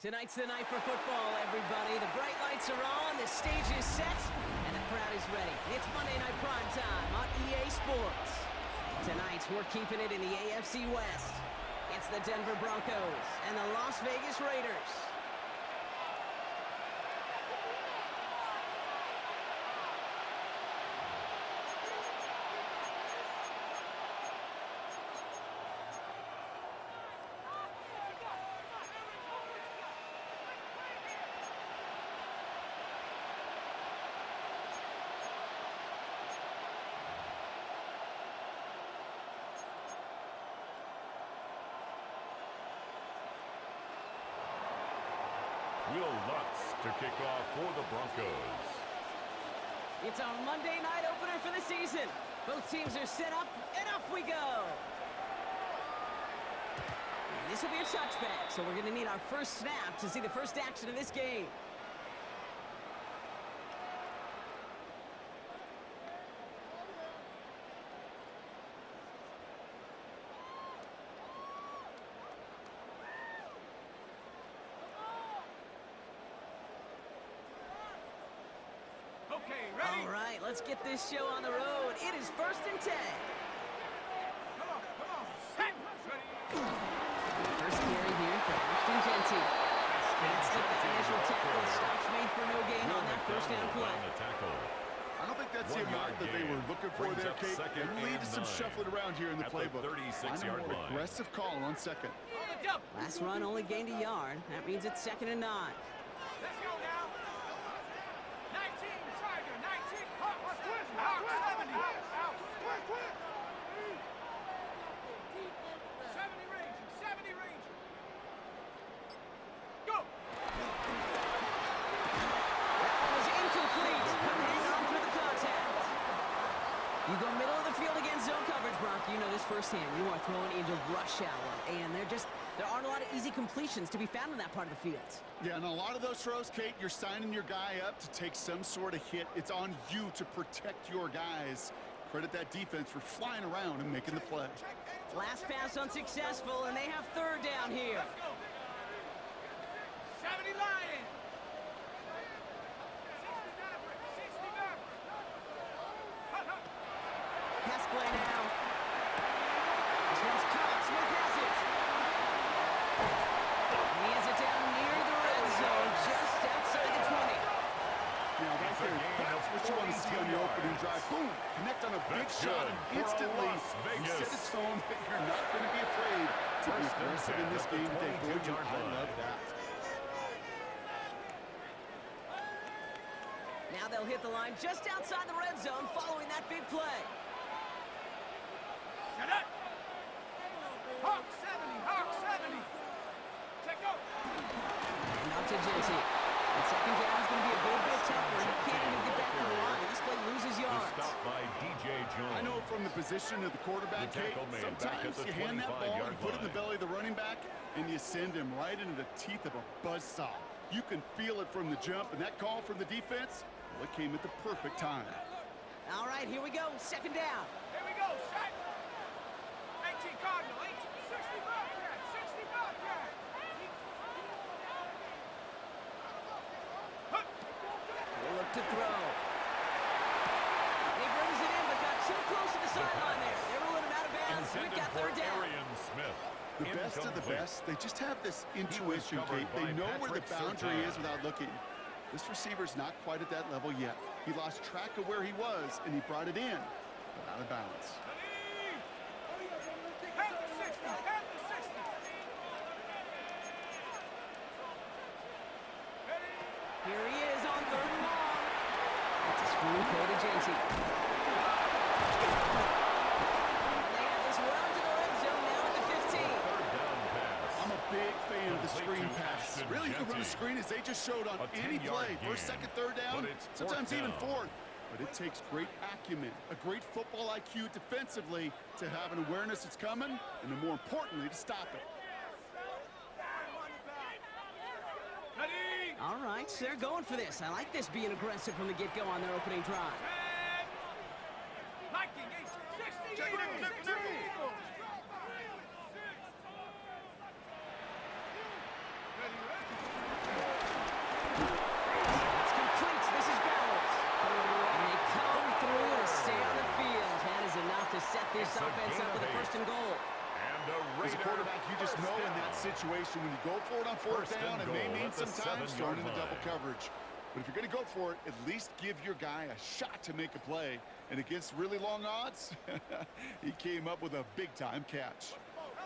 Tonight's the night for football, everybody. The bright lights are on, the stage is set, and the crowd is ready. It's Monday Night Prime Time on EA Sports. Tonight, we're keeping it in the AFC West. It's the Denver Broncos and the Las Vegas Raiders. Will Lutz to kick off for the Broncos. It's our Monday night opener for the season. Both teams are set up, and off we go. And this will be a touchback, so we're going to need our first snap to see the first action of this game. Okay, ready? All right, let's get this show on the road. It is 1st and 10. Come on. Set. Ready? First carry here for Ashton Genty. Can't slip that initial tackle. Stops made for no gain on that first down play. I don't think that's the amount that they were looking for there, Kate. It will lead to some shuffling around here in the playbook. Find a more aggressive call on second. Last run only gained a yard. That means it's 2nd and 9. Let's go now. 19, Tiger, 19. Hawk, 70. 70 Ranger. Go. That one was incomplete. Couldn't hang on through the contact. You go middle of the field against zone coverage, Brock. You know this firsthand. You are throwing into rush hour, and there aren't a lot of easy completions to be found in that part of the field. Yeah, and a lot of those throws, Kate, you're signing your guy up to take some sort of hit. It's on you to protect your guys. Credit that defense for flying around and making the play. Last pass unsuccessful, and they have 3rd down here. Let's go. 70 Lion. 60 Maverick. Pass play now. This one's caught. Smith has it. And he has it down near the red zone, just outside the 20. Now, right there, that's what you want to see on your opening drive. Boom! Connect on a big shot, and instantly you set a tone that you're not going to be afraid to be aggressive in this game today. Boy, I love that. Now they'll hit the line just outside the red zone following that big play. Shut up. Hawk 70. Check go. And off to Genty. And 2nd down is going to be a bit tougher. He can't even get back to the line. This play loses yards. Stopped by DJ Jones. I know from the position of the quarterback, Kate, sometimes you hand that ball and put it in the belly of the running back, and you send him right into the teeth of a buzzsaw. You can feel it from the jump, and that call from the defense, well, it came at the perfect time. All right, here we go. 2nd down. Here we go. Set. 18 Cardinal. 60 Bobcat. 60 Bobcat. He'll look to throw. He brings it in, but got too close to the sideline there. They're ruling him out of bounds. We've got 3rd down. Smith. The best of the best, they just have this intuition, Kate. They know where the boundary is without looking. This receiver's not quite at that level yet. He lost track of where he was, and he brought it in, but out of bounds. Here he is on 3rd and long. It's a screen play to Genty. And they have this well into the red zone now at the 15. I'm a big fan of the screen pass. Really, you can run a screen as they just showed on any play. 1st, 2nd, 3rd down, sometimes even 4th. But it takes great acumen, a great football IQ defensively to have an awareness it's coming, and then more importantly, to stop it. Ready? All right, so they're going for this. I like this being aggressive from the get-go on their opening drive. Viking 60 Eagles. Ready? situation when you go for it on fourth down, it may mean sometimes throwing in the double coverage. But if you're going to go for it, at least give your guy a shot to make a play. And against really long odds, he came up with a big-time catch.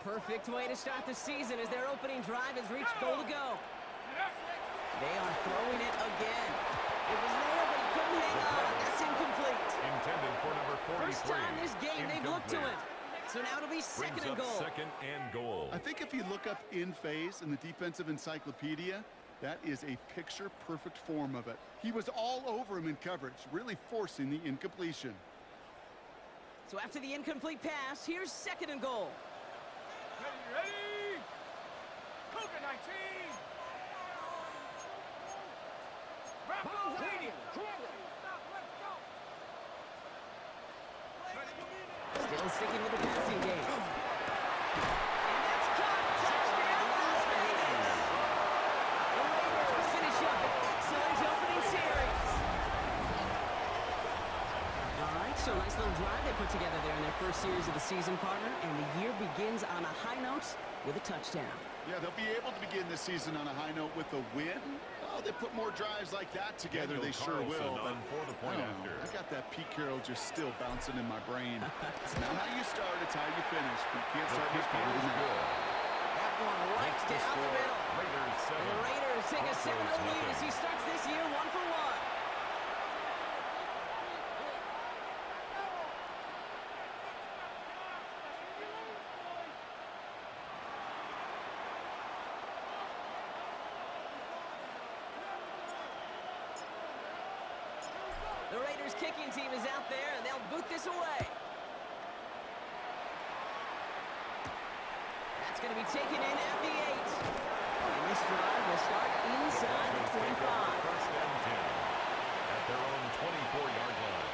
Perfect way to start the season as their opening drive has reached goal to go. They are throwing it again. It was there, but he couldn't hang on. That's incomplete. Intended for number 43. First time this game they've looked to him. So now it'll be second and goal. Second and goal. I think if you look up in phase in the defensive encyclopedia, that is a picture-perfect form of it. He was all over him in coverage, really forcing the incompletion. So after the incomplete pass, here's second and goal. Ready? Cougar 19. Broncos 80. Still sticking with the passing game. And that's caught. Touchdown, Las Vegas. The Raiders finish up an excellent opening series. All right, so nice little drive they put together there in their first series of the season, partner, and the year begins on a high note with a touchdown. Yeah, they'll be able to begin this season on a high note with a win. Oh, they put more drives like that together, they sure will. But for the point after. I got that Pete Carroll just still bouncing in my brain. It's not how you start, it's how you finish. But you can't start much better than that. That one right down the middle. Raiders 7. And the Raiders take a 7-0 lead as he starts this year 1 for 1. The Raiders kicking team is out there, and they'll boot this away. That's going to be taken in at the 8. And this drive will start inside the 25. First and 10 at their own 24-yard line.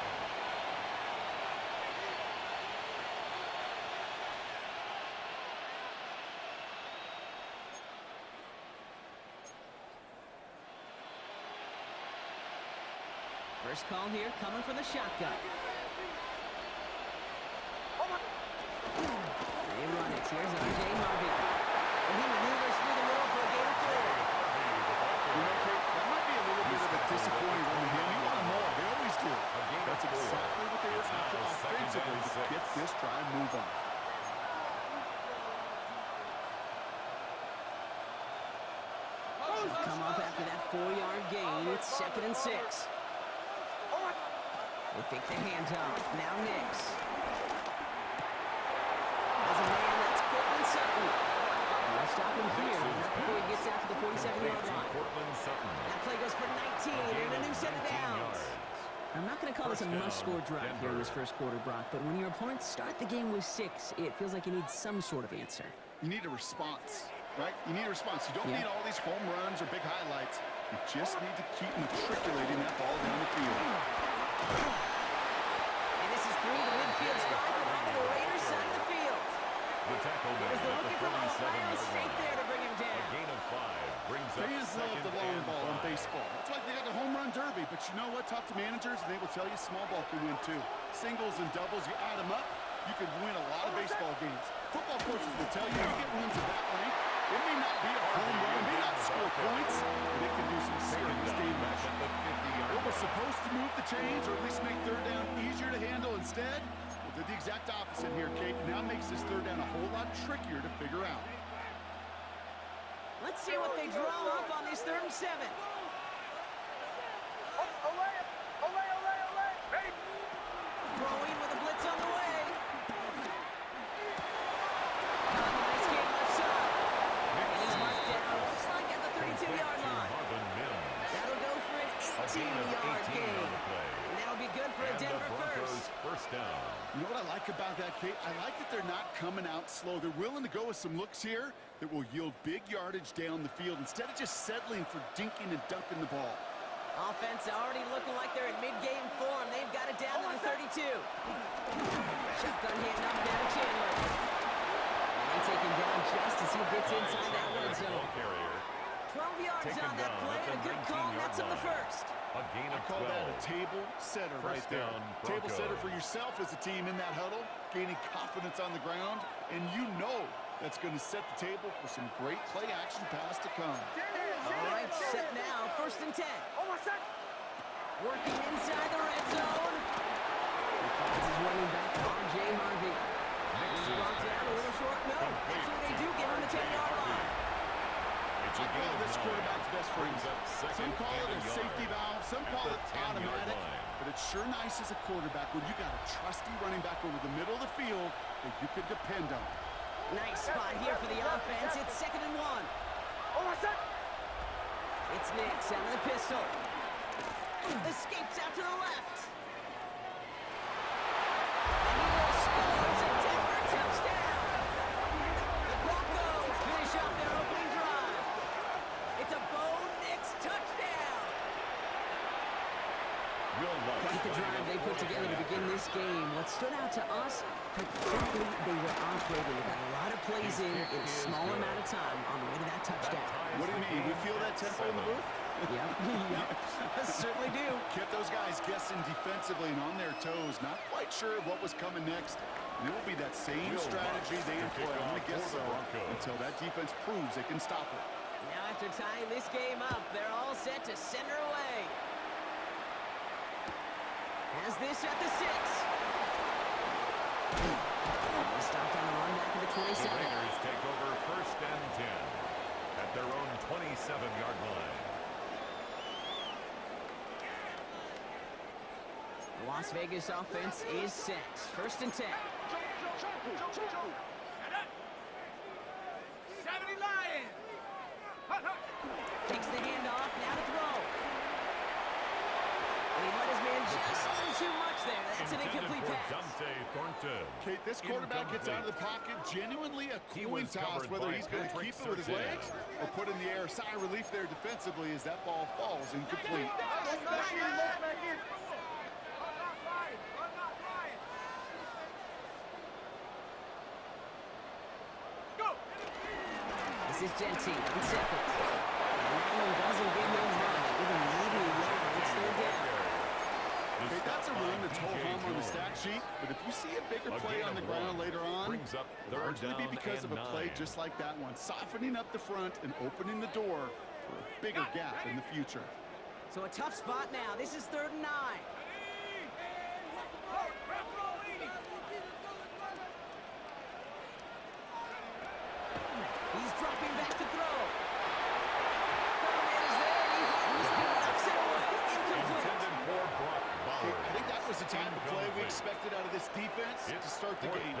First call here coming from the shotgun. They run it. Here's R.J. Harvey. And he maneuvers through the middle for a gain of 4. You know, Kate, that might be a little bit of a disappointing run to him. You want more. They always do. That's exactly what they were after offensively to get this drive moving. Come up after that 4-yard gain. It's 2nd and 6. They fake the handoff. Now Nix. As a man, that's Cortland Sutton. And they'll stop him here before he gets out to the 47-yard line. That play goes for 19 and a new set of downs. I'm not going to call this a must-score drive here in this first quarter, Brock, but when your opponents start the game with 6, it feels like you need some sort of answer. You need a response, right? You need a response. You don't need all these home runs or big highlights. You just need to keep matriculating that ball down the field. And this is through the midfield striker on the Raiders side of the field. The tackle It was the rookie from Ohio State there to bring him down. A gain of 5 brings up Fans love the long ball in baseball. That's why they got the home run derby. But you know what? Talk to managers, and they will tell you small ball can win too. Singles and doubles, you add them up, you could win a lot of baseball games. Football coaches will tell you get runs of that length. It may not be a home run, it may not score points, but it can do some serious damage. What was supposed to move the chains, or at least make third down easier to handle instead, well, did the exact opposite here, Kate. Now makes this third down a whole lot trickier to figure out. Let's see what they draw up on this 3rd and 7. Throwing with a blitz on the way. Nice game left side. And he's marked down, looks like at the 32-yard line. That'll go for an 18-yard gain. And that'll be good for a Denver first down. You know what I like about that, Kate? I like that they're not coming out slow. They're willing to go with some looks here that will yield big yardage down the field instead of just settling for dinking and dunking the ball. Offense already looking like they're in mid-game form. They've got it down to the 32. Shotgun handoff now to Chandler. And they take him down just as he gets inside that red zone. 12 yards on that play and a good call, and that's on the first. A gain of 12. I call that a table setter right there. Table setter for yourself as a team in that huddle, gaining confidence on the ground, and you know That's going to set the table for some great play-action pass to come. All right, set now. 1st and 10. Working inside the red zone. He finds his running back, R.J. Harvey. He's brought down a little short. No, that's what they do. Give him the 10-yard line. I call this quarterback's best friend. Some call it a safety valve, some call it automatic. But it's sure nice as a quarterback when you got a trusty running back over the middle of the field that you can depend on. Nice spot here for the offense. It's 2nd and 1. It's Nix out of the pistol. Escapes out to the left. And he will score. It's a Denver touchdown. The Broncos finish off their opening drive. It's a Bo Nix touchdown. Quite the drive they put together to begin this game. What stood out to us, how quickly they were operating. They got a lot of plays in a small amount of time on the way to that touchdown. What do you mean? We feel that tempo in the booth? Yep, certainly do. Kept those guys guessing defensively and on their toes, not quite sure what was coming next. And it will be that same strategy they employ, I'm going to guess so, until that defense proves it can stop it. Now after tying this game up, they're all set to send her away. Has this at the 6. Stopped on the run back at the 27. The Raiders take over 1st and 10 at their own 27-yard line. The Las Vegas offense is set. 1st and 10. 70 Lions. Takes the handoff, now to throw. And he let his man just a little too much there. That's an incomplete pass. Kate, this quarterback gets out of the pocket, genuinely a coin toss, whether he's going to keep it with his legs or put in the air. Sigh of relief there defensively as that ball falls incomplete. This is Genty on 2nd. And that one doesn't give him much. Even maybe once they're down. Okay, that's a run that's ho-hum on the stat sheet, but if you see a bigger play on the ground later on, it'll largely be because of a play just like that one, softening up the front and opening the door for a bigger gap in the future. So a tough spot now. This is 3rd and 9. He's dropping back to throw. Is there. He knocks it away. Incomplete. Okay, I think that was the type of play we expected out of this defense to start the game.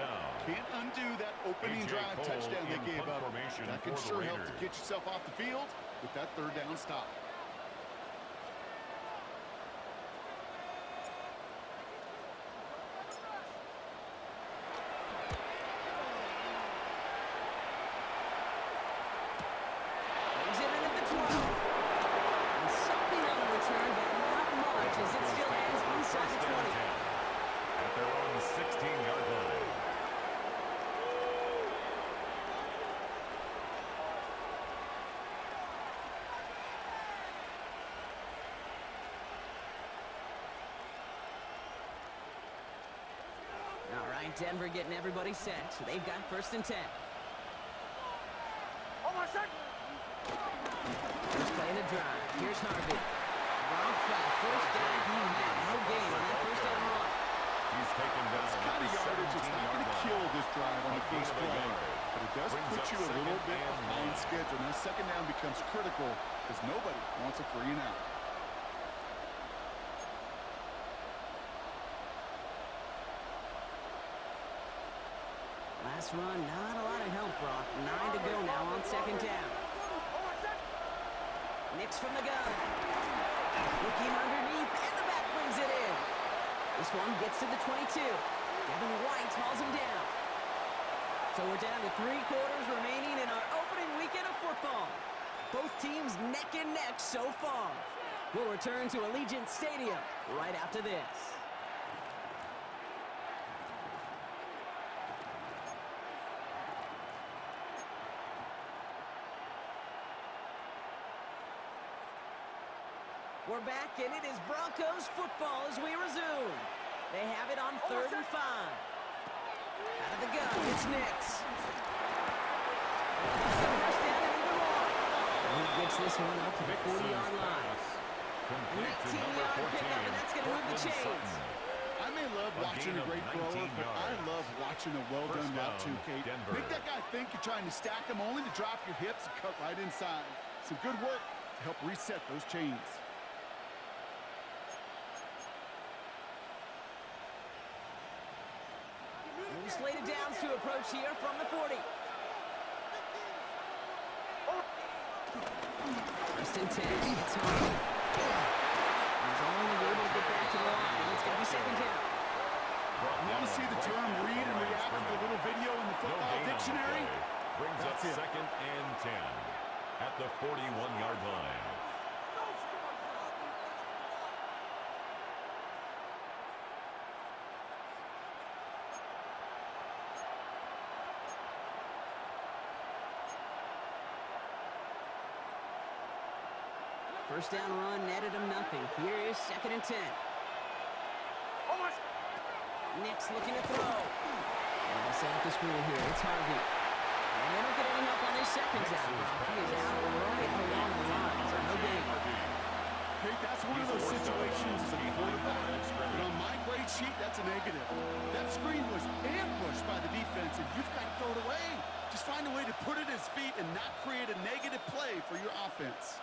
Can't undo that opening drive touchdown they gave up. That can sure help to get yourself off the field with that 3rd down stop. Brings it in at the 12. And something on the return, but not much as it still ends inside the 20. At their own 16-yard line. All right, Denver getting everybody set. So they've got 1st and 10. First play of the drive. Here's Harvey. Robbed by the first down he had. No gain on that 1st down run. He's taken down. That's the kind of yardage it's not going to kill this drive on the first play, but it does put you a little bit behind schedule. Now 2nd down becomes critical because nobody wants a 3 and out. Last run, not a lot of help, Brock. 9 to go now on 2nd down. Nix from the gun. Looking underneath, and the back brings it in. This one gets to the 22. Devin White hauls him down. So we're down to 3 quarters remaining in our opening weekend of football. Both teams neck and neck so far. We'll return to Allegiant Stadium right after this. We're back, and it is Broncos football as we resume. They have it on 3rd and 5. Out of the gun, it's Nix. First down and even more. And he gets this one up to the 40-yard line. A 19-yard pickup, and that's going to move the chains. I may love watching a great thrower, but I love watching a well-done route too, Kate. Make that guy think you're trying to stack him only to drop your hips and cut right inside. Some good work to help reset those chains. Slated downs to approach here from the 40. First and 10. It's Harvey. He's only able to get back to the line. It's going to be second down. You want to see the term read and react with a little video in the football dictionary? Brings up second and 10 at the 41-yard line. First down run netted him nothing. Here is second and 10. Nick's looking to throw. And set up the screen here. It's Harvey. And they don't get any help on his second down. He is out right along the line. So no gain. Kate, that's one of those situations as a quarterback. But on my grade sheet, that's a negative. That screen was ambushed by the defense, and you've got to throw it away. Just find a way to put it at his feet and not create a negative play for your offense.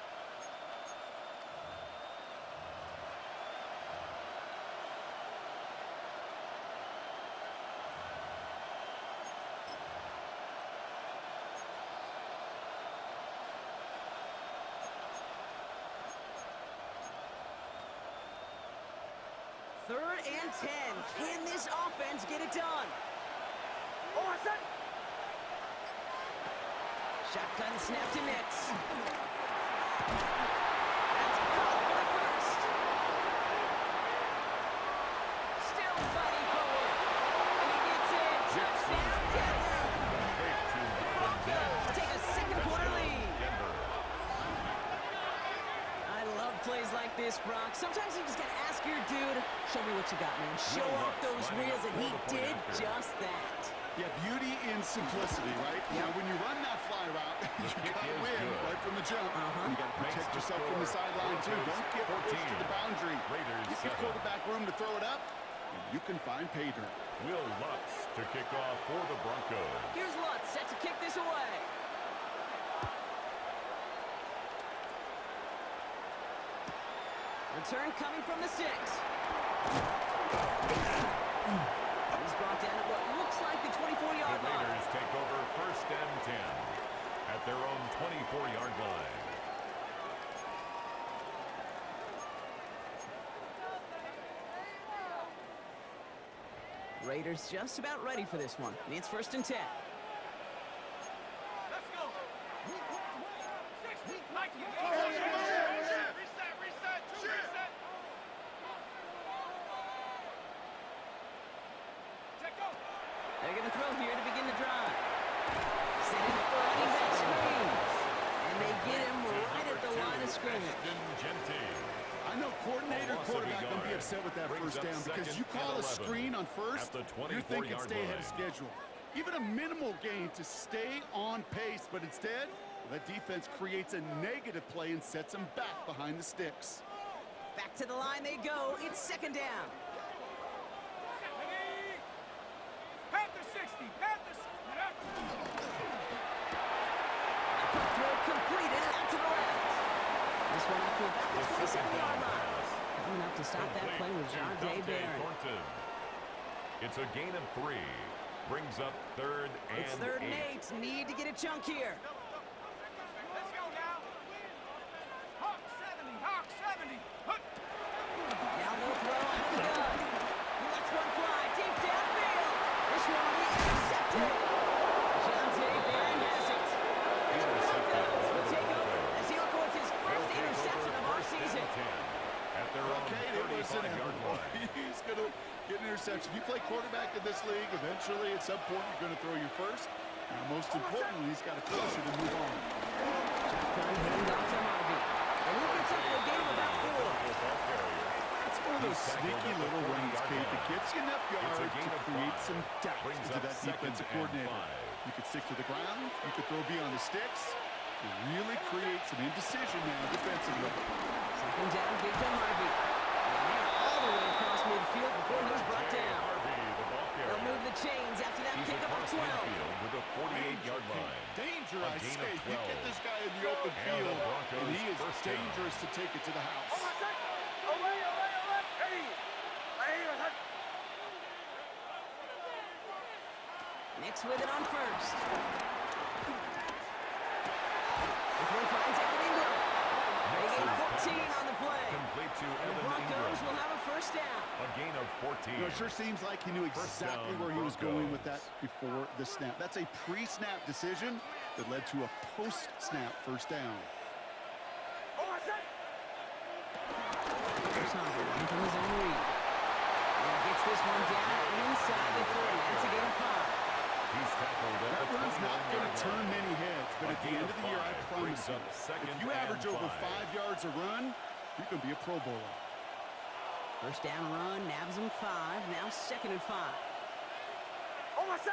Third and 10. Can this offense get it done? Shotgun snap to Nix. That's caught for the first. Still fighting forward. And he gets in. Touchdown, Denver. The Broncos take a second quarter lead. I love plays like this, Brock. Sometimes you just got to ask your dude, show me what you got, man. Show off those wheels, and he did just that. Yeah, beauty in simplicity, right? You know, when you run that fly route, you got to win right from the jump. You got to protect yourself from the sideline, too. Don't get pushed to the boundary. Give your quarterback room to throw it up, and you can find pay dirt. Will Lutz to kick off for the Broncos. Here's Lutz set to kick this away. Return coming from the 6. He's brought down at what looks like the 24-yard The line. Raiders take over first and 10 at their own 24-yard line. Raiders just about ready for this one. It's first and 10. Let's go. 6, like you. Reset. Check go. They're going to throw here to begin the drive. Setting up the running back screen. And they get him right at the line of scrimmage. I know coordinator, quarterback going to be upset with that first down because you call a screen on first, you're thinking stay ahead of schedule. Even a minimal gain to stay on pace, but instead, that defense creates a negative play and sets them back behind the sticks. Back to the line they go. It's second down. Panther 60. Panther 60. Throw completed out to the left. This one up to about the 27-yard line. Coming up to stop that play with Jante Barron. It's a gain of 3. Brings up third and 8. It's third and 8. Need to get a chunk here. Let's go now. Hawk 70. Now they'll throw out of the gun. He lets one fly deep downfield. This one will be intercepted. Jante Barron has it. And the Broncos will take over as he records his first interception of our season. Okay, it was inevitable. He's going to get an interception. You play quarterback in this league, eventually at some point you're going to throw your first. Now, most importantly, he's got to finish it and move on. Shotgun hand off to Harvey. And he gets up for a gain of about 4. It's one of those sneaky little runs, Kate, that gets you enough yards to create some doubt into that defensive coordinator. You could stick to the ground. You could throw beyond the sticks. You really create some indecision now defensively. Second down, give to Harvey. And they're all the way across midfield before he's brought down. They'll move the chains after that pickup of 12. With a 48-yard line. Danger, A I gain say. of You 12. get this guy in the open And field, the Broncos and he is first down. dangerous to take it to the house. Nix with it on first. The throw finds Evan Ingram. They gain 14 on the play. Complete to And the Evan Broncos Ingram. will have a first down. A gain of 14. It sure seems like he knew exactly down, where he was Broncos. going with that before the snap. That's a pre-snap decision that led to a post-snap first down. Here's Harvey running from his own read. And gets this one down inside the 30. That's a gain of 5. He's tackled at That the run's not going to 21-yard turn line. many heads, but A at the gain end of of the year, I 5 promise brings you, up second if you and average over 5. 5 yards a run, you can be a Pro Bowler. First down run, nabs him 5. Now second and 5. They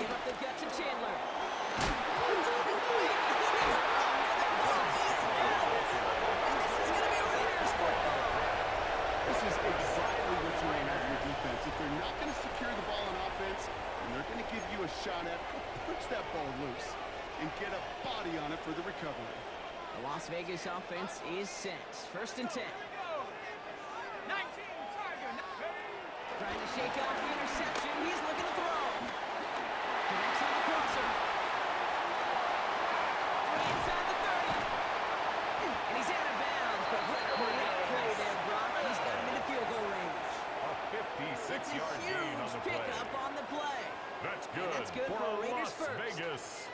give up the gut to Chandler. And this is going to be Raiders football. This is exactly what you want out of your defense. If they're not going to secure the ball on offense, and they're going to give you a shot at, push that ball loose and get a body on it for the recovery. The Las Vegas offense is set. First and 10. 19, Tiger. Trying to shake off the interception. He's looking to throw. Connects on the crosser. Free inside the 30. And he's out of bounds, but what a great play there, Brock. He's got him into field goal range. A It's a 56-yard gain on huge the play. pickup on the play. That's And good, that's good for for Raiders Las first. Vegas.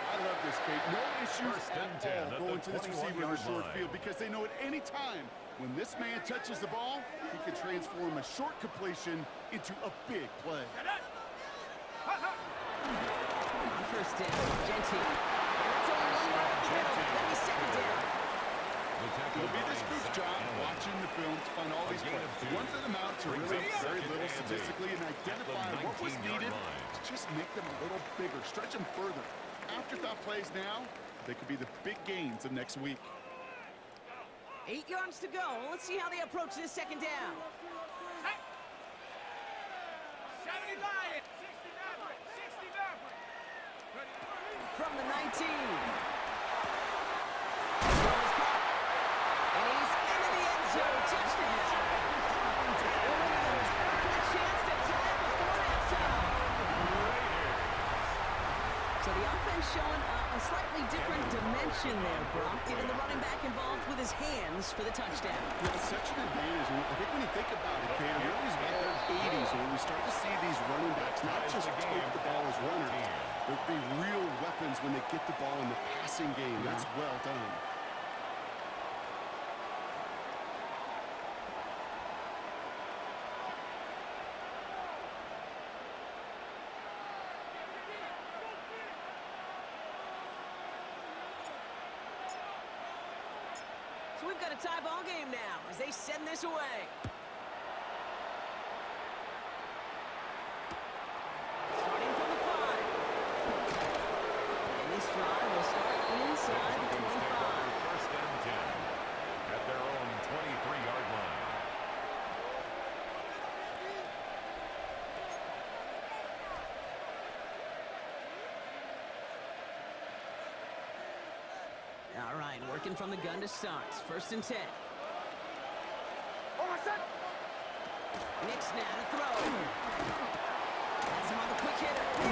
I love this, Kate. No issues First and 10 at at all the going to this receiver in the 21-yard short line. field because they know at any time when this man touches the ball, he can transform a short completion into a big play. On first down, Genty. And that's only 1 yard up the middle. That'll be second down. The tackle It'll be by this group's Zach job Allen. watching the film to find all A these gain plays. of The 2. ones that amount to Brings really up very second little and 8 statistically and at the identify what was 19-yard needed line. to just make them a little bigger, stretch them further. Afterthought plays now, they could be the big gains of next week. 8 yards to go. Let's see how they approach this second down. 70 Lions. 60 Maverick. 60 Maverick. From the 19. Throw is caught. And he's into the end zone. Touchdown. The Raiders earn the chance to tie it before halftime. So the offense showing a slightly different dimension there, Brock. Getting the running back involved with his hands for the touchdown. Yeah, it's such an advantage. And I think when you think about it, Kate, it really is about the 80s when we start to see these running backs not just take the ball as runners, but be real weapons when they get the ball in the passing game. That's well done. So we've got a tie ball game now as they send this away. Starting from the 5. And this drive will start inside the 25. First and 10 at their own 23-yard line. All right, working from the gun to start. First and 10. Nick's now to throw. That's him on the quick hitter. It's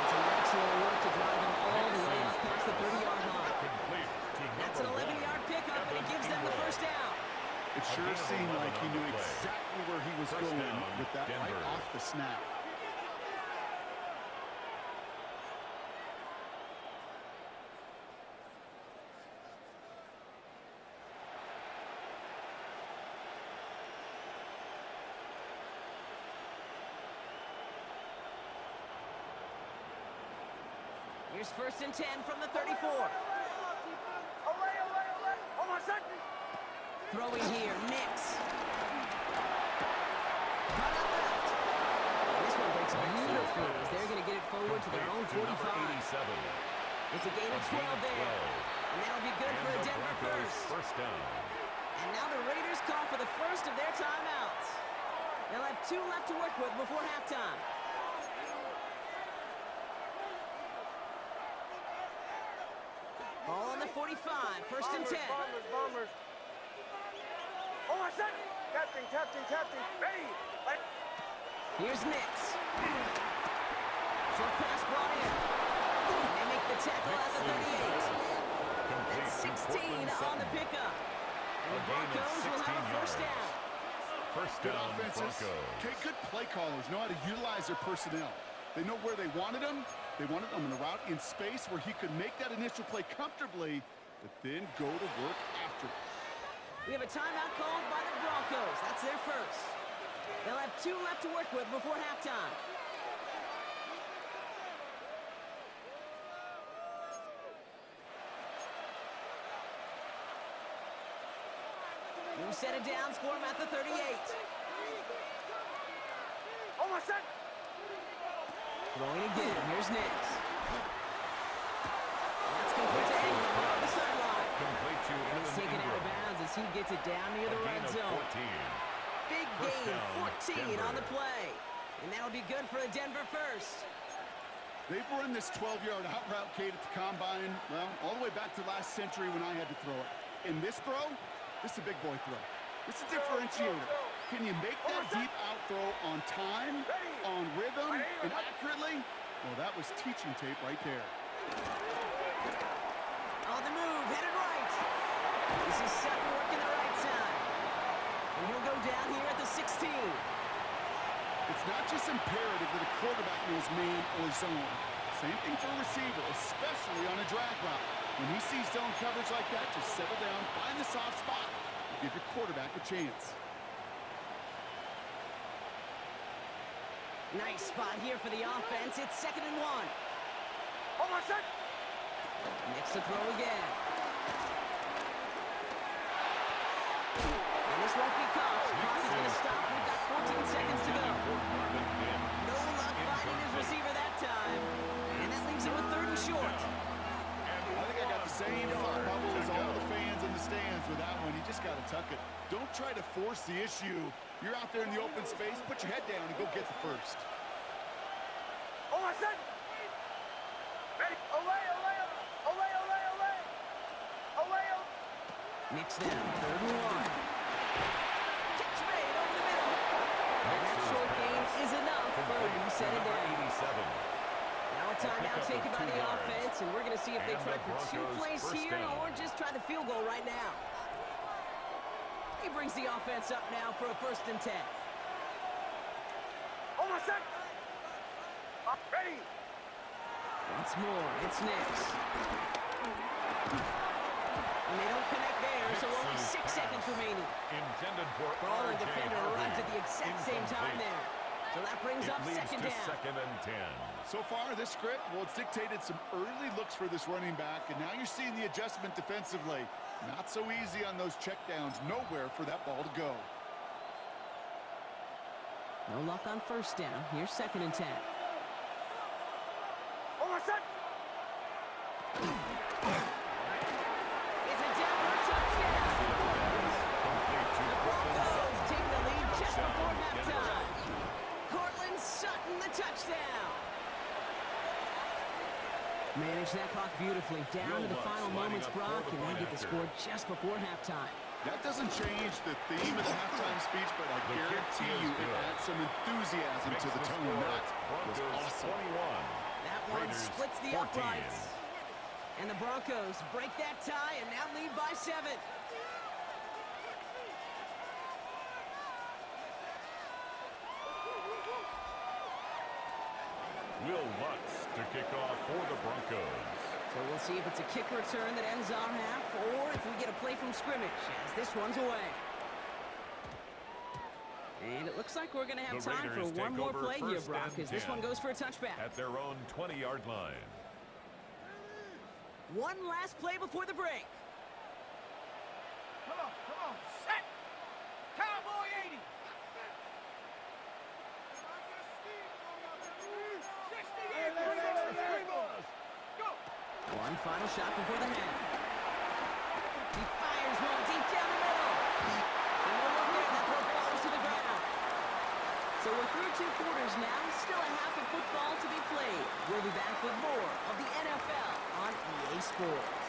an excellent work to drive him all the way up past the 30-yard line. Complete to That's an number 11-yard pickup, and it gives them the first down. It sure seemed like he knew exactly where he was First going down, with that right Denver. off the snap. Here's first and 10 from the 34. Throwing here, Nix. Cut out left. And this one breaks a beautifully as they're going to get it forward to their own 45. It's a gain of 12 there. And that'll be good for a Denver first. Down. And now the Raiders call for the first of their timeouts. They'll have 2 left to work with before halftime. Ball on the 45, first and 10. Bombers. Oh, my son! Captain. Ready! Here's Nix. Short pass brought in. And they make the tackle at the 38. That's 16 on the pickup. And the Broncos will have a first down. First Good down, offenses. Broncos. Okay, good play callers know how to utilize their personnel. They know where they wanted him. They wanted him in a route in space where he could make that initial play comfortably, but then go to work after it. We have a timeout called by the Broncos. That's their first. They'll have 2 left to work with before halftime. New set of downs for him at the 38. Oh, my son! Throwing again. Here's Nix. That's complete to Ingram on the sideline. Complete to And he's taken out of Ingram. bounds as he gets it down near the red zone. 14. Big First gain, down, 14 on Denver. the play. And that'll be good for a Denver first. They've run this 12-yard out route, Kate, at the combine, well, all the way back to last century when I had to throw it. In this throw, this is a big boy throw. This is a differentiator. Can you make that deep out throw on time, on rhythm, and accurately? Well, that was teaching tape right there. On the move, headed right. This is Sutton working the right side. And he'll go down here at the 16. It's not just imperative that a quarterback knows man or zone. Same thing for a receiver, especially on a drag route. When he sees zone coverage like that, just settle down, find the soft spot, and give your quarterback a chance. Nice spot here for the offense. It's 2nd and 1. Oh, my son! Next to throw again. And this won't be caught. Clock is going to stop. We've got 14 seconds to go. No luck finding his receiver that time. And that leaves him with 3rd and short. I think I got the same thought bubble as all the fans in the stands with that one. You just got to tuck it. Don't try to force the issue. You're out there in the open space. Put your head down and go get the first. Oh, my son! Ready! Olay! Next down, 3rd and 1. Catch made over the middle. And that short gain is enough for a new set of downs. Now a timeout taken by the offense, and we're going to see if they try for 2 plays here or just try the field goal right now. He brings the offense up now for a 1st and 10. Oh, my son! Ready! Once more, it's Nix. And they don't connect there, so only 6 seconds remaining. Intended for Ball and RJ defender Harvey. arrives at the exact same time there. So that brings It up leads 2nd to down. 2nd and 10. So far, this script, well, it's dictated some early looks for this running back, and now you're seeing the adjustment defensively. Not so easy on those checkdowns. Nowhere for that ball to go. No luck on 1st down. Here's 2nd and 10. Oh, my son! It's a Denver touchdown. The Broncos take the lead just before halftime. Cortland Sutton, the touchdown. Manage that clock beautifully. Down to the final moments, Brock, and they get the score just before halftime. That doesn't change the theme of the halftime speech, but I guarantee you it adds some enthusiasm to the tone. That was awesome. 21. That one Raiders, splits the 14. uprights. And the Broncos break that tie and now lead by 7. Will Lutz to kick off for the Broncos. So we'll see if it's a kick return that ends our half or if we get a play from scrimmage as this one's away. And it looks like we're going to have The time for Raiders one take more over play here, 1st Brock, and as this 10 one goes for a touchback. At their own 20-yard line. One last play before the break. Come on, set! Cowboy 80! final shot before the half. He fires one deep down the middle. And no one there. That throw falls to the ground. So we're through 2 quarters now. Still a half of football to be played. We'll be back with more of the NFL on EA Sports.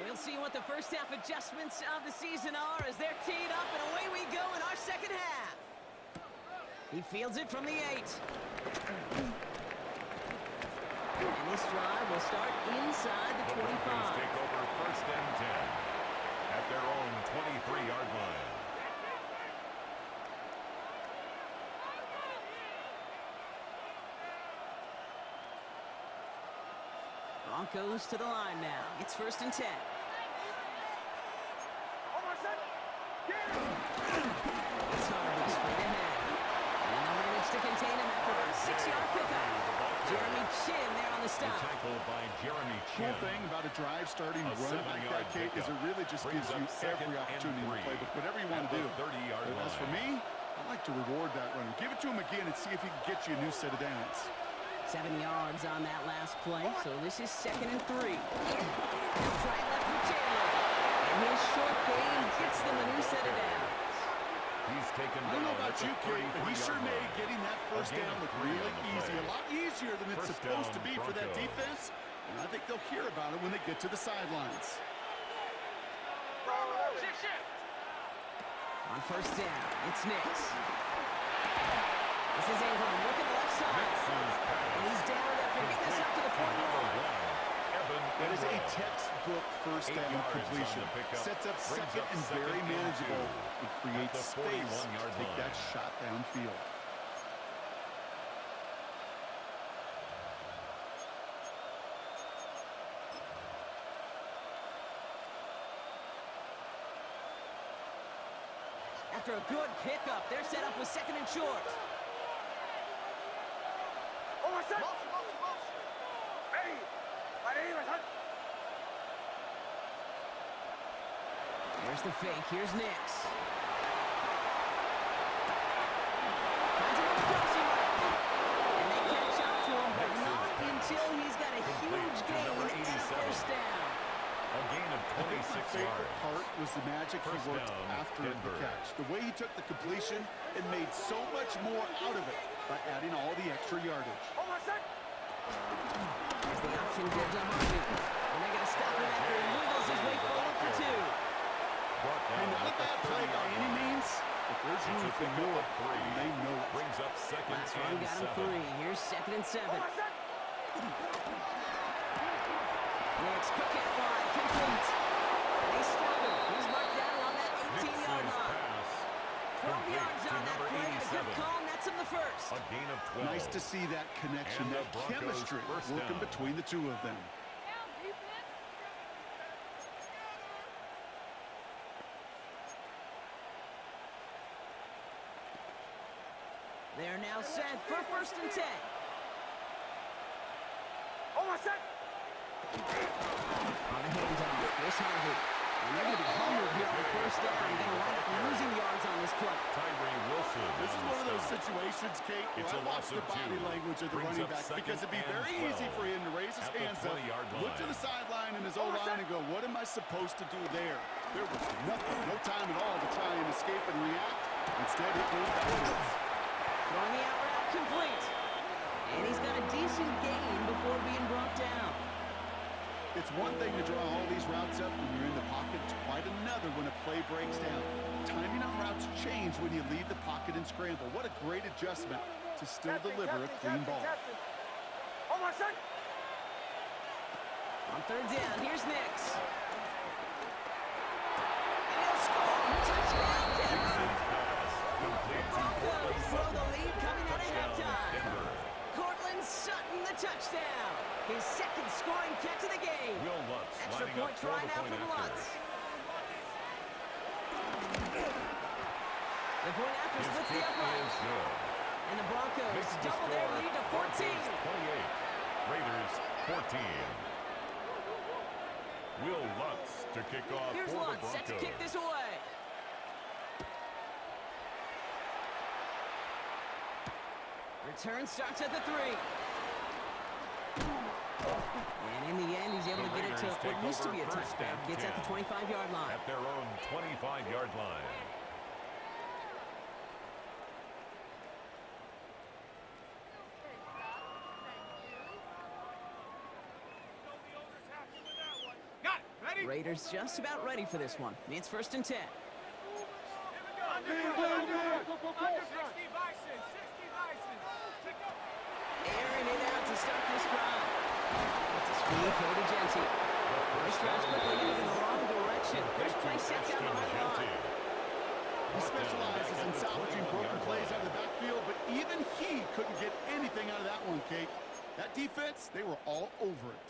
We'll see what the first half adjustments of the season are as they're teed up, and away we go in our second half. He fields it from the 8. And this drive will start inside the 25. Broncos take over first and 10 at their own 23-yard line. Broncos to the line now. It's first and 10. It's Harvey straight ahead. And they'll manage to contain him after a 6-yard pickup. Jeremy Chin there on the stop. Tackled by Jeremy Chin. Cool thing about a drive starting run like that, Kate, is it really just gives you every opportunity to play with whatever you want to do. But as for me, I like to reward that runner. Give it to him again and see if he can get you a new set of downs. 7 yards on that last play, so this is second and 3. That's right left with Chandler. And his short game gets them a new set of downs. He's taken I don't know about you, Kate, but he sure made getting that first down look really easy. A lot easier than it's supposed to be for that defense. And I think they'll hear about it when they get to the sidelines. On first down, it's Nix. This is Ingram looking left side. And he's down after getting this up to the 41. That is a textbook first down completion. Sets up second and very manageable and creates space to take that shot downfield. After a good pickup, they're set up with second and short. There's the fake. Here's Nix. Finds him on the crossing route. And they catch up to him, but not until he's got a huge gain and a first down. A gain of 26 My favorite yards. part was the magic he worked after the catch. The way he took the completion and made so much more out of it by adding all the extra yardage. As the option gives to Harvey. And they're going to stop him after he wiggles his way forward for 2. And not a bad play by any means, but there's room for more, and they know it. Brings up second Last one and got him 7. 3. Here's second and 7. Nix, quick out wide, complete. And they stop him. He's marked down along that 18-yard line. 12 yards on that play, and a good call nets him the first. A gain of 12. Nice to see that connection, And the that Broncos chemistry first working down. between the two of them. They're now set for first and 10. On the handoff, here's Harvey. And they're going to be humbled here on first down. Going to wind up losing yards on this play. Tyree Wilson. This is one of those situations, Kate, where It's I a watch loss the of body 2. language of the Brings running up back second because it'd be and very 12 easy for him to raise his at the hands up, 20-yard look to line. the sideline and his O-line and go, what am I supposed to do there? There was nothing, no time at all to try and escape and react. Instead, it goes backwards. Throwing the out route complete. And he's got a decent gain before being brought down. It's one thing to draw all these routes up when you're in the pocket. It's quite another when a play breaks down. Timing on routes change when you leave the pocket and scramble. What a great adjustment to still deliver a clean ball. On third down, here's Nix. And he'll score. Touchdown, Denver. Broncos throw the lead coming out of halftime. Cortland Sutton, the touchdown. His second scoring catch of the game. Will Lutz Extra lining up point for try the now point from after. Lutz. The point after His splits the kick upright. is good. And the Broncos Makes the double their score lead to 14. Broncos 28. Raiders 14. Will Lutz to kick off Here's for the Lutz, Broncos. set to kick this away. Return starts at the 3. And in the end, he's able to get it to what used to be a touchdown. Gets at the 25-yard line. At their own 25-yard line. Got it. Ready? Raiders just about ready for this one. It's 1st and 10. Under 60 Bison. 60 Bison. Check up. Airing it out to start this drive. It's a screen play to Genty. First drive's quickly moving in the wrong direction. First play set down behind the line. He specializes in salvaging broken plays out of the backfield, but even he couldn't get anything out of that one, Kate. That defense, they were all over it.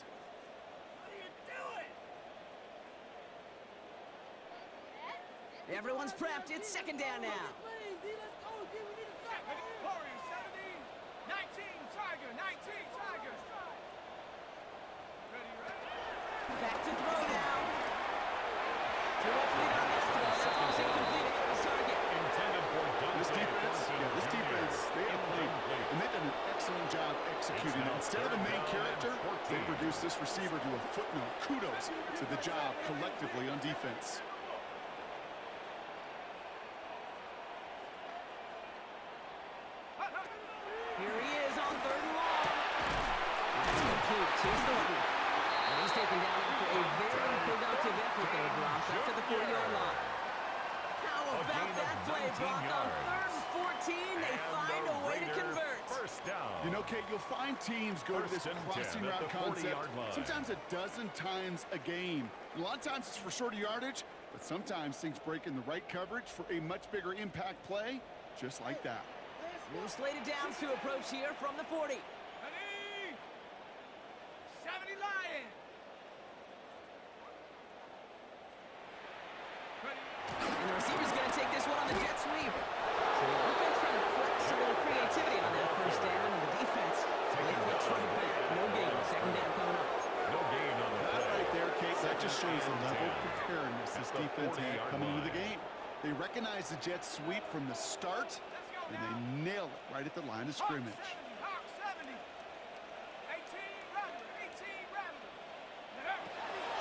Everyone's prepped. It's 2nd down now. Warriors 17. 19 Tiger. 19 Tiger. Ready, ready. Back to throw now. Too much lead on this throw. That throws incomplete ahead of his target. Intended for This Dante defense, Johnson this defense, they have played, Incomplete. and they've done an excellent job executing it. Instead of the main character, they've reduced this receiver to a footnote. Kudos to the job collectively on defense. Here he is on 3rd and long. That's complete. Chase Thornton. And he's taken down after a very productive effort there, Brock, up to the 40-yard line. How about that play, Brock? On 3rd and 14, they find a way to convert. First down. You know, Kate, you'll find teams go to this First and 10 crossing at route the concept 40-yard line. sometimes a dozen times a game. And a lot of times it's for shorter yardage, but sometimes things break in the right coverage for a much bigger impact play, just like that. New slated downs to approach here from the 40. Ready. 70 Lions. Ready. And the receiver's going to take this one on the jet sweep. So the offense trying to flex a little creativity on that 1st down, and the defense, they flex right back. No gain. 2nd down coming up. No gain on the That play. right there, Kate, that just shows the level of 10 preparedness this at the defense had 40-yard coming into the line. game. They recognize the jet sweep from the start, and they nail it right at the line of scrimmage. Hawk 70. 18 Rattler. 18 Rattler.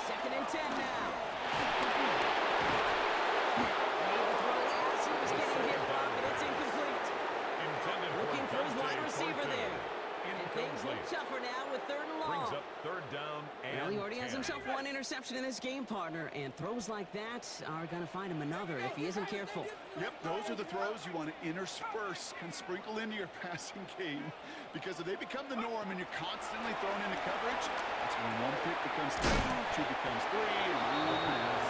2nd and 10 now. Made the throw as he was getting hit, Brock, and it's incomplete. Intended Looking for his Dante wide receiver Johnson. there. And things look Incomplete. tougher now with 3rd and Brings long. up 3rd down and Well, he already has 10. himself one interception in his game, partner, and throws like that are going to find him another if he isn't careful. Yep, those are the throws you want to intersperse and sprinkle into your passing game. Because if they become the norm and you're constantly thrown into coverage, that's when one pick becomes two becomes three, and on and on.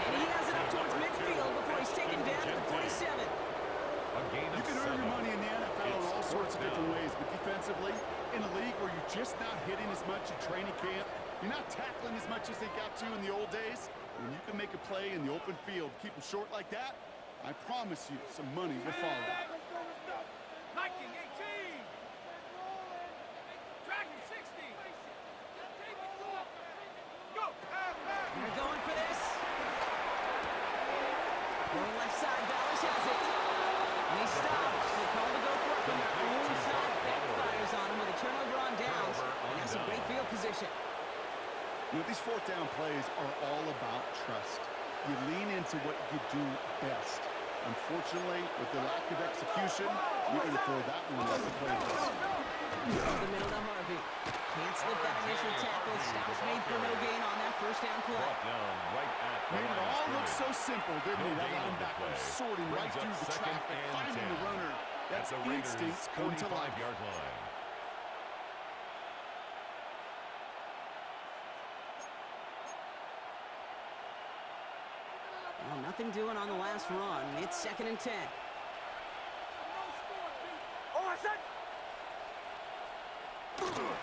And he has it up towards midfield before he's taken down at the 47. A gain of You can earn 7. your money in the NFL in all It's sorts of 4th different down. ways, but defensively, in a league where you're just not hitting as much in training camp, you're not tackling as much as they got to in the old days, when you can make a play in the open field, keep them short like that, I promise you some money will follow. Viking 18. Dragon 60. Go. They're going for this. Going left side, Dallas has it. And he stops. They call to go for it from their own side. Backfires on him with a turnover on downs. And that's some great field position. You know, these 4th down plays are all about trust. You lean into what you do best. Unfortunately, with the lack of execution, you're going to throw that one at the playlist. Throws the middle to Harvey. Can't slip that initial tackle. Stops made for no gain on that 1st down play. Brought down right at the Made it line of all look scrimmage. so simple, didn't No he? That gain on the linebacker play. sorting right Brings up through the 2nd traffic, and finding the 10. runner. That's At the Raiders' instincts come to life. 45-yard line. Well, nothing doing on the last run. It's 2nd and 10.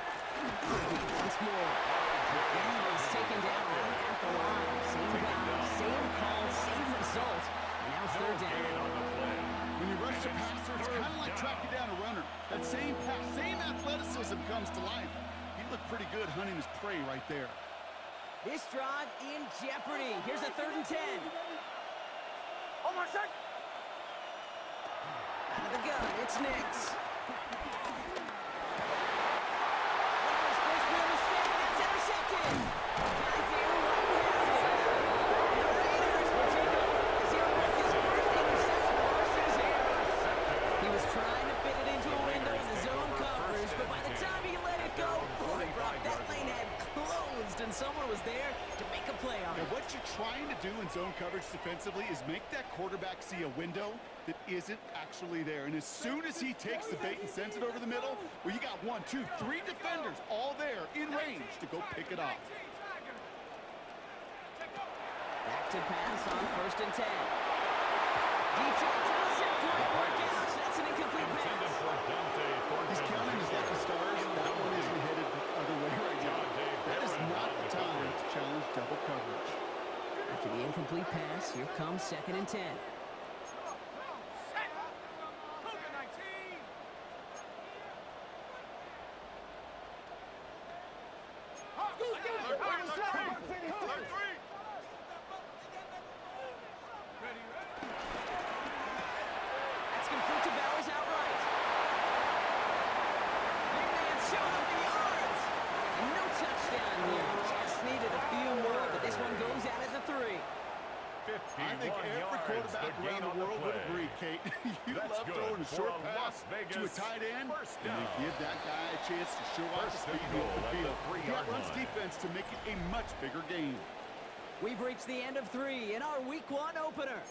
Once more. Again, he's taken down right at the line. Same guy, same call, same result. And now it's 3rd down. Gain on the play. When you rush a passer, it's kind of like tracking down a runner. That same pass, same athleticism comes comes to life. He looked pretty good hunting his prey right there. This drive in jeopardy. Here's a 3rd and 10. Oh, my shot. Out of the gun, it's Nix. First real mistake, that's intercepted. Isaiah White has it. And the Raiders will take over as he records his first interception of our season. He was trying to fit it into a window in the zone coverage, but by the time he let it go, boy, Brock, that lane had closed, and someone was there to make a play on it. Now, what you're trying to do in zone coverage defensively is make that quarterback see a window that isn't actually there. And as soon as he takes the bait and sends it over the middle, well, you got 1, 2, 3 defenders all there in range to go pick it off. Back to pass on 1st and 10. Deep shot doesn't quite work out. That's an incomplete pass. He's counting his lucky stars. That one isn't headed the other way right now. That is not the time to challenge double coverage. After the incomplete pass, here comes 2nd and 10. That's complete to Bowers outright. Big man showing up the yards. And no touchdown here. Just needed a few more, but this one goes out at the 3. I think every quarterback around the world would agree, Kate. You love throwing a short pass to a tight end, and they give that guy a chance to show off his speed off the field. That runs defense to make it a much bigger game. We've reached the end of 3 in our Week 1 opener.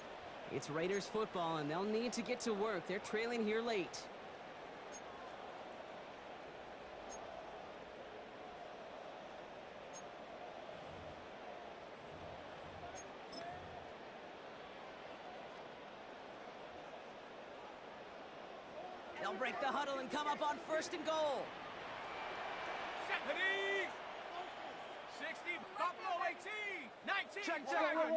It's Raiders football, and they'll need to get to work. They're trailing here late. They'll break the huddle and come up on 1st and goal. 60, Buffalo 18, 19, There they go,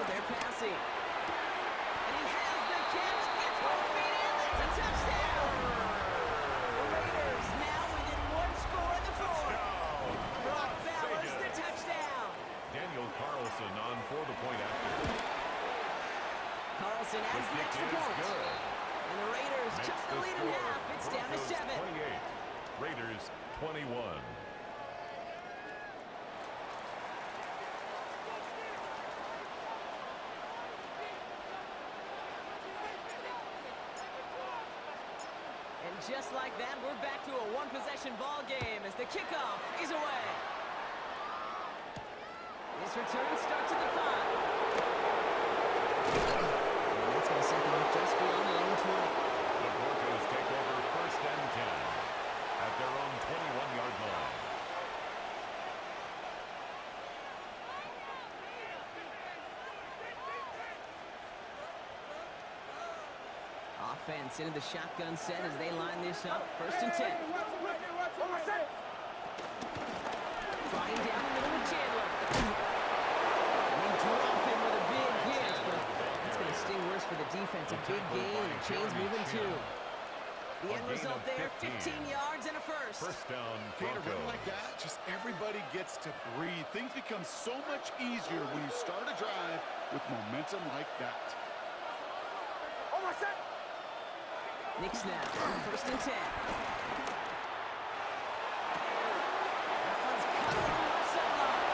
they're passing. And he has the catch, gets 4 feet in, that's a touchdown! The Raiders now within 1 score in the 4th. Brock Bowers, the touchdown. Daniel Carlson on for the point after. Carlson adds the extra point. And the Raiders cut the lead in half. It's down to 7. 28. Raiders 21. And just like that, we're back to a 1-possession ball game as the kickoff is away. This return starts at the 5. And that's going to set them up just beyond the own 20. The Broncos take over 1st and 10 at their own 21-yard line. Offense into the shotgun set as they line this up. 1st and 10. Flying down the middle with Chandler. And they drop him with a big hit, but that's going to sting worse for the defense. A big gain, and the chain's moving too. The end result there, 15 yards and a first. First down, Kate, a run Broncos. like that, just everybody gets to breathe. Things become so much easier when you start a drive with momentum like that. Nick snap on 1st and 10. That one's cut on the left sideline.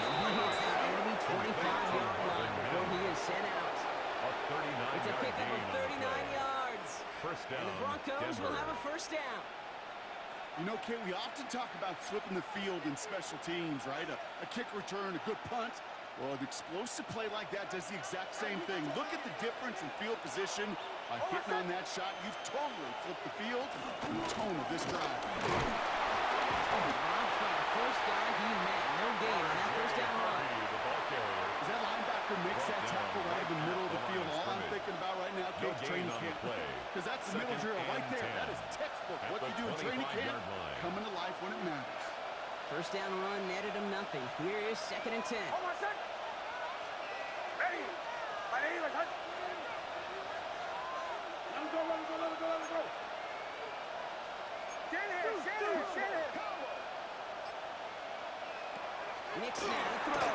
And he hits the enemy 25-yard line before he is sent out. It's a pickup of 39 yards. First down, And the Broncos will Denver. have a first down. You know, Kate, we often talk about flipping the field in special teams, right? A kick return, a good punt. Well, an explosive play like that does the exact same thing. Look at the difference in field position. By hitting on that shot, you've totally flipped the field and the tone of this drive. Rob for the first guy he met. No gain on that first down run. The ball carrier. As that linebacker makes that tackle right in the middle of the field, all I'm thinking about right now, No Kate, gain training on the camp. play. Because that's the middle Second drill right and there. 10. That is textbook. At What the you do in training camp, 25-yard line. coming to life when it matters. First down run netted him nothing. Here is 2nd and 10. Nick's now to throw.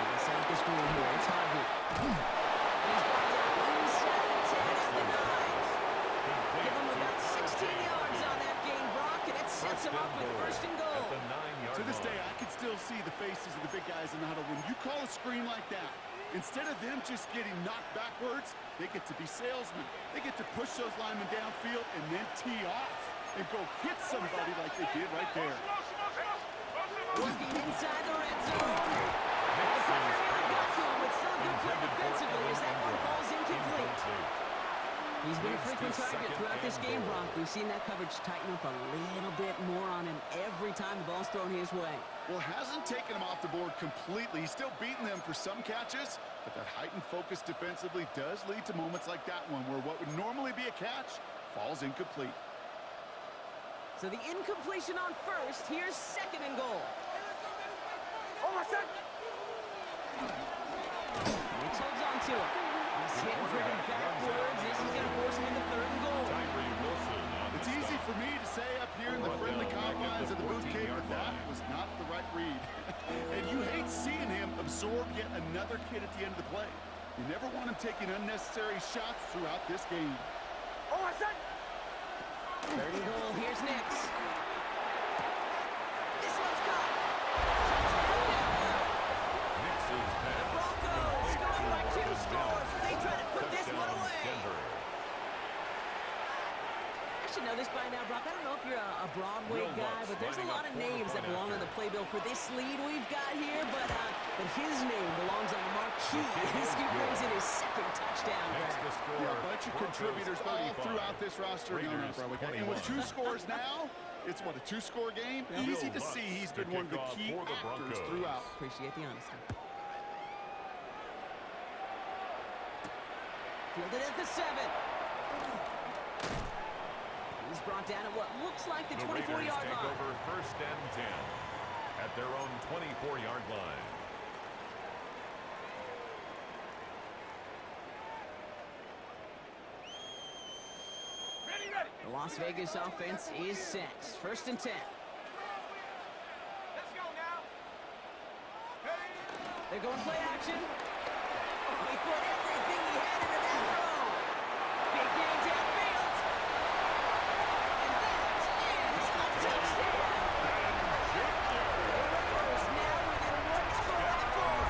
Inside the screen here, it's Harvey. And he's brought down inside the 10 at the 9. Give him about 16 yards on that gain, Brock, and it sets him up with first and goal. To this day, I can still see the faces of the big guys in the huddle. When you call a screen like that, instead of them just getting knocked backwards, they get to be salesmen. They get to push those linemen downfield and then tee off and go hit somebody like they did right there. Working inside the red zone. The pressure really got to him, but still good play defensively as that one falls incomplete. He's been a frequent target throughout this game, Brock. We've seen that coverage tighten up a little bit more on him every time the ball's thrown his way. Well, hasn't taken him off the board completely. He's still beating them for some catches, but that heightened focus defensively does lead to moments like that one where what would normally be a catch falls incomplete. So the incompletion on first. Here's second and goal. Hicks holds on to it. He's hit and driven backwards. This is going to force him into third and goal. It's easy for me to say up here in the friendly confines of the Booth Cave, but that was not the right read. And you hate seeing him absorb yet another hit at the end of the play. You never want him taking unnecessary shots throughout this game. Third and goal. Here's Nix. This one's caught. The Broncos going by 2 scores as they try to put this one away. I should know this by now, Brock. I don't know if you're a Broadway guy, but there's a lot of names that belong on the playbill for this lead we've got here, but his name belongs on the marquee as he brings in his second touchdown. Yeah, a bunch of contributors all throughout this roster. And with 2 scores now, it's what, a 2-score game? Easy to see he's been one of the key actors throughout. Appreciate the honesty. Fielded at the 7. He's brought down at what looks like the 24-yard line. Take over first and 10 at their own 24-yard line. The Las Vegas offense is set. First and 10. Let's go now. They're going play action. Oh, he put everything he had into that throw. Big game downfield. And that is a touchdown. The Raiders now within 1 score of the 4th.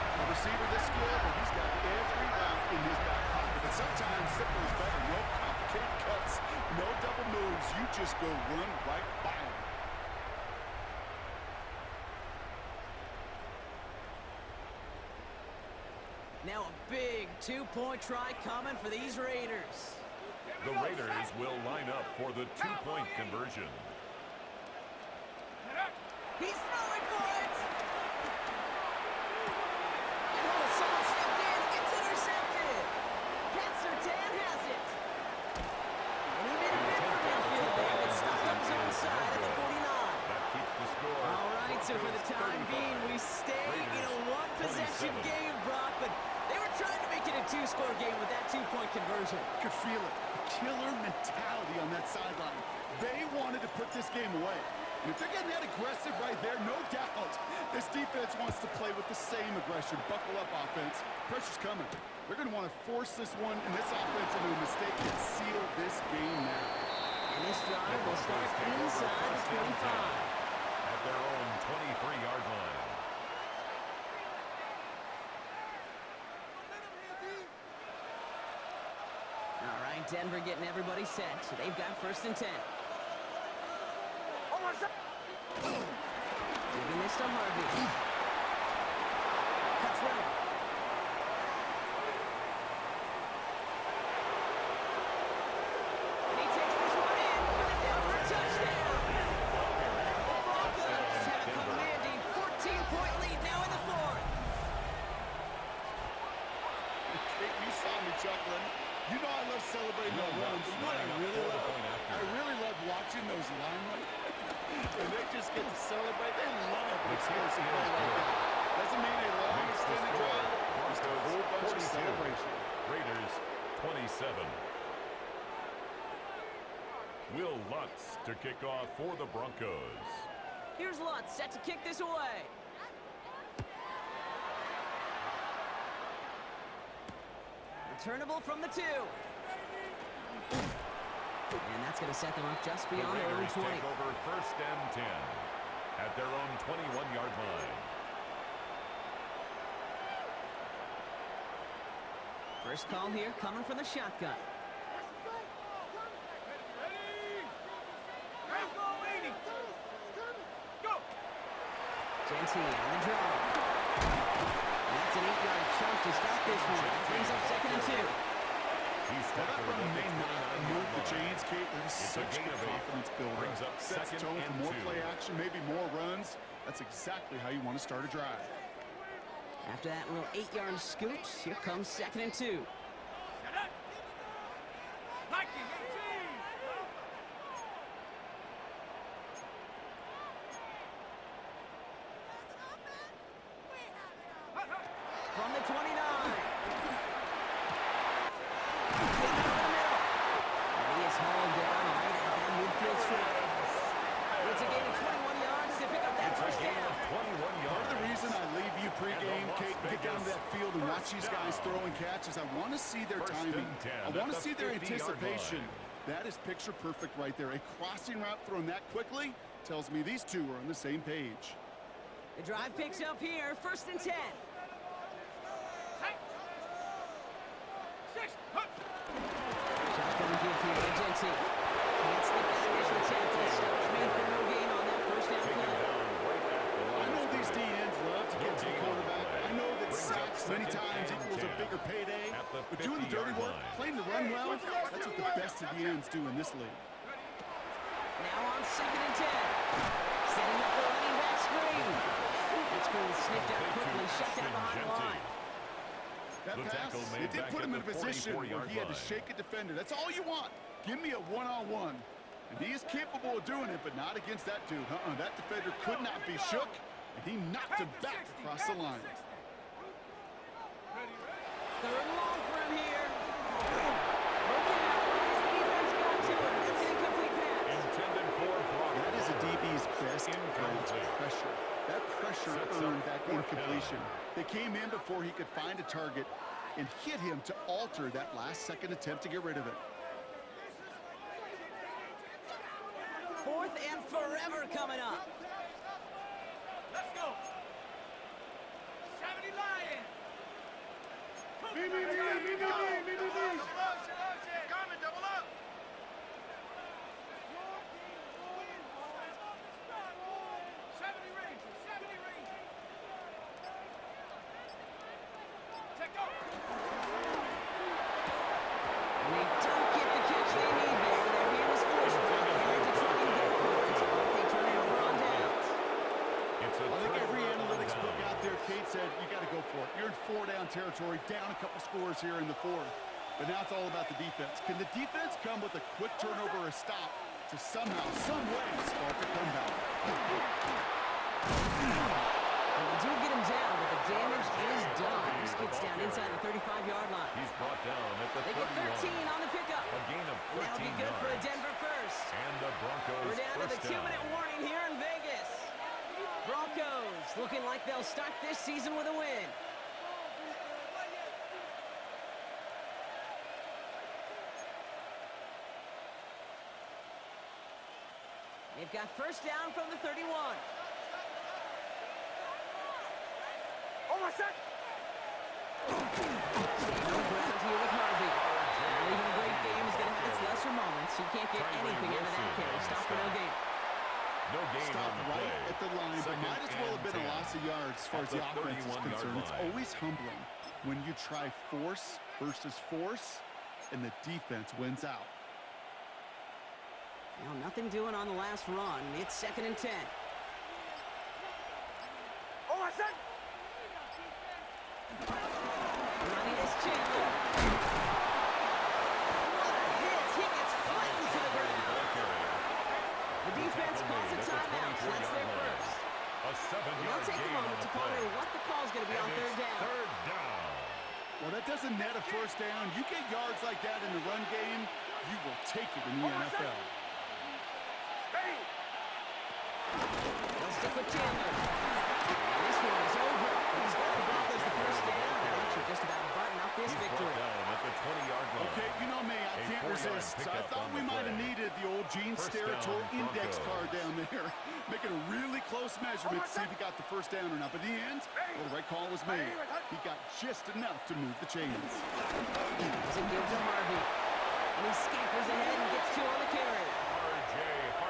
A receiver this skilled, but he's got every route in his back pocket. But sometimes simple is better. No complicated cuts, no double moves. You just go run right by him. Now a big 2-point try coming for these Raiders. The Raiders will line up for the 2-point conversion. He's throwing for it. And oh, someone stepped in. It's intercepted. Pat Surtain has it. And he made a bid for midfield there, but stopped on his own side at the 49. That keeps the score. All right, so for the time being, we stay in a 1-possession game, Brock, but they were trying to make it a 2-score game with that 2-point conversion. Could feel it. A killer mentality on that sideline. They wanted to put this game away. And if they're getting that aggressive right there, no doubt, this defense wants to play with the same aggression. Buckle up, offense. Pressure's coming. They're going to want to force this one and this offense into a mistake and seal this game now. And this drive will start inside the 25. At their own 23-yard line. All right, Denver getting everybody set. So they've got first and 10. Giving this to Harvey. Cuts right. And he takes this one in for the Denver touchdown. The Broncos have a commanding 14-point lead now in the 4th. Kate, you saw me chuckling. You know I love celebrating my runs. You know what I really love watching those linemen. And they just get to celebrate. They love an explosive play like that. Doesn't mean a long extended drive. Just a whole bunch of celebration. Raiders 27. Will Lutz to kick off for the Broncos. Here's Lutz set to kick this away. Returnable from the 2. And that's going to set them up just beyond their own 20. Take over first and 10 at their own 21-yard line. First call here coming from the shotgun. Genty on the draw. That's an 8-yard chunk to stop this one. That brings up second and 2. Well, that run may not move the chains, Kate. That is such good confidence builder. Sets the tone for more play action, maybe more runs. That's exactly how you want to start a drive. After that little 8-yard scoot, here comes second and 2. From the 29. And he is hauled down right at that midfield strip. It's a gain of 21 yards to pick up that first down. 21 yards. Part of the reason I leave you pregame, Kate, and get down to that field and watch these guys throw and catch is I want to see their timing. I want to see their anticipation. That is picture perfect right there. A crossing route thrown that quickly tells me these two are on the same page. The drive picks up here, first and 10. Shotgun give here to Genty. Can't slip that initial tackle. Stops made for no gain on that first down play. I know these DNs love to get to the quarterback. I know that sacks many times equals a bigger payday. But doing the dirty work, playing the run well, that's what the best of the ends do in this league. Now on second and 10. Setting up the running back screen. That screen sniffed out quickly, shut down behind the line. That pass, it did put him in a position where he had to shake a defender. That's all you want. Give me a one-on-one. And he is capable of doing it, but not against that dude. That defender could not be shook, and he knocked him back across the line. Third and long for him here. Okay, where does the defense go to him? That's an incomplete pass. Intended for Broncos. That is a DB's best friend, pressure. That pressure earned that incompletion. They came in before he could find a target and hit him to alter that last-second attempt to get rid of it. Fourth and forever coming up. Let's go. 70 Lion. Coming, double up. 70 Rangers, 70 Rangers. Take off. And they don't get the catch they need there. Their hand is forced back ahead to try and go for it. But they turn it over on downs. I think every analytics book out there, Kate said, you got to go for it. You're in 4-down territory, down a couple scores here in the 4th. But now it's all about the defense. Can the defense come with a quick turnover or a stop to somehow, some way, spark a comeback? And they do get him down, but the damage is done. He skids down inside the 35-yard line. He's brought down at the 31. They get 13 on the pickup. A gain of 13 That'll be good for a Denver first. And the Broncos We're down to the first 2-minute warning here in Vegas. Broncos looking like they'll start this season with a win. They've got first down from the 31. Oh, my set. Staying on the ground here with Harvey. Now even a great game is going to have its lesser moments. He can't get anything out of that carry. Stop for no gain. No gain Stop on the right play. at the line, but might as well have been a loss of yards as far as the offense is 31-yard concerned. It's line. always humbling when you try force versus force, and the defense wins out. Now nothing doing on the last run. It's second and 10. Oh, my set. Running is Chandler. What a hit. He gets flattened to the ground. The defense calls a timeout. That's their first. A 7-yard And they'll take a gain moment on to the ponder play. what the call's going to be on And third it's down. Third down. Well, that doesn't net a first down. You get yards like that in the run game, you will take it in the NFL. They'll stick with Chandler. And this one is over. He's got the Broncos the first down, and that should just about button up this victory. Down at the 20-yard line. Okay, you know me, I can't resist. I thought we might have needed the old Gene Steratore index card down there. Making a really close measurement to see if he got the first down or not. But in the end, well, the right call was made. He got just enough to move the chains. Does it give to Harvey. And he scampers ahead and gets two on the carry.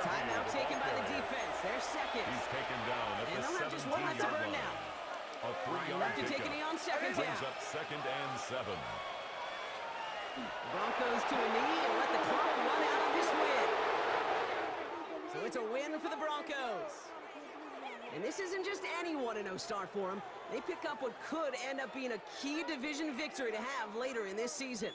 Timeout taken by the defense. They're second. He's taken down at and the they'll have just one left to 17-yard burn line. now. A 3-yard Enough to take a knee on second down. Brings up 2nd and 7. Broncos to a knee and let the clock run out on this win. So it's a win for the Broncos. And this isn't just any 1-0 start for them. They pick up what could end up being a key division victory to have later in this season.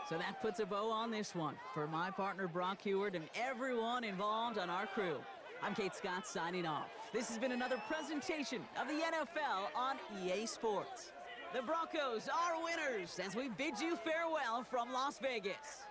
So that puts a bow on this one. For my partner, Brock Heward, and everyone involved on our crew, I'm Kate Scott signing off. This has been another presentation of the NFL on EA Sports. The Broncos are winners as we bid you farewell from Las Vegas.